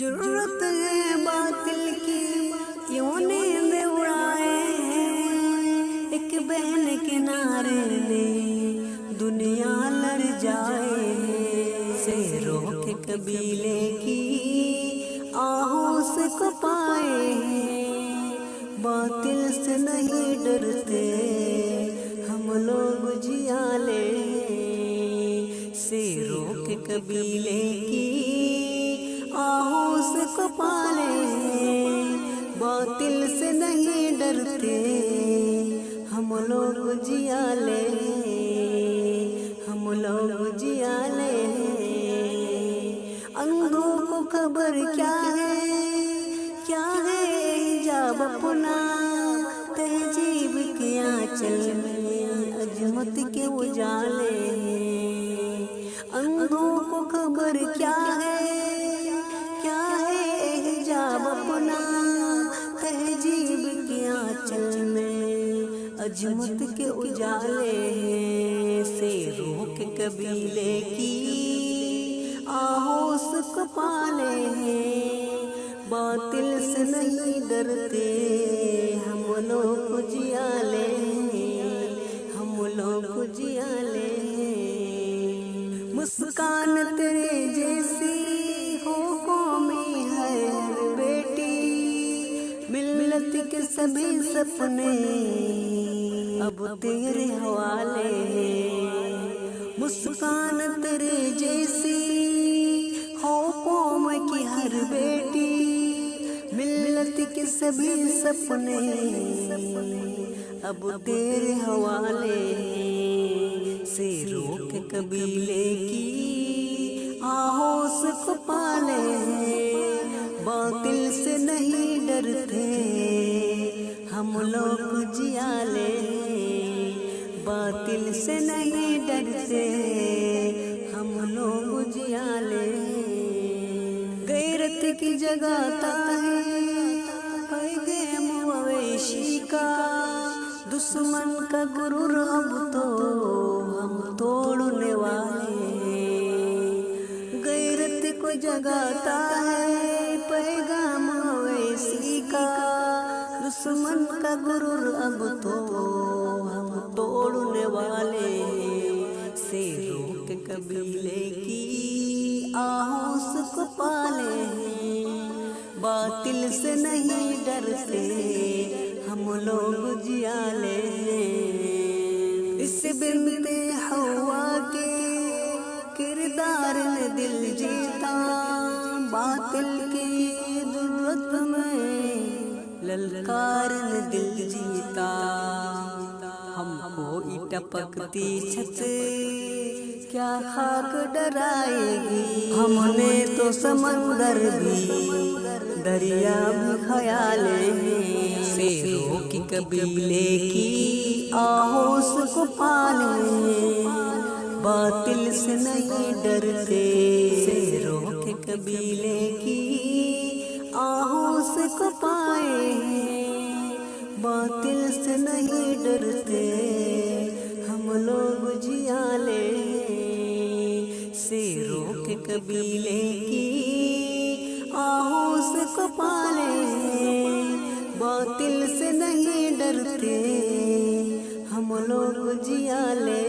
जरूरत है बातिल की यूं नींद उड़ाए हैं, एक बहन किनारे ने दुनिया लड़ जाए हैं। शेरों के कबीले की आहों से कपाए हैं, बातिल से नहीं डरते हम लोग जियाले हैं। शेरों के कबीले की आहों से कपाले हैं, बातिल से नहीं डरते हम लोग जियाले, हम लोग जियाले। अंधों को खबर क्या है हिजाब अपना, तहजीब के आंचल में अजमत के उजाले। अंधों को खबर क्या है हिजाब अपना, तहजीब के आंचल में अजमत के उजाले। शेरों के कबीले की आहों से कपाले हैं, बातिल से नहीं डरते हम लोग जियाले, हम लोग जियाले। मुस्कान तेरे जैसी हो कौमी है हर बेटी, मिल्लत के सभी सपने अब तेरे हवाले। मुस्कान तेरे जैसी हो कौम की हर बेटी, मिल्लत के सभी सपने अब तेरे हवाले। शेरों के कबीले की आहों से कपाले हैं, बातिल से नहीं डरते हम लोग जियाले, बातिल से नहीं डरते हम लोग जियाले। गैरत की जगाता है पैगाम मवेशी का, दुश्मन का गुरूर अब तो हम तोड़ने वाले। गैरत को जगाता है पैगाम मवेशी का, दुश्मन का गुरूर अब तो हम तोड़ने वाले। शेरों के कबीले की आहों से कपाले हैं, बातिल से नहीं डरते हम लोग जियाले। इस बिनते हवा के किरदार ने दिल जीता, बातिल की जरूरत में ललकार ने दिल जीता। हमको टपकती छत क्या खाक डराएगी, हमने तो समंदर भी दरिया भी ख्याले हैं। शेरों की कबीले की आहों से कपाले, बातिल से नहीं डरते। शेरों के कबीले की आहों से कपाए हैं, बातिल से नहीं डरते हम लोग जियाले। शेरों के कबीले की आहों से कपाले हैं, बातिल से नहीं डरते हम लोग जियाले।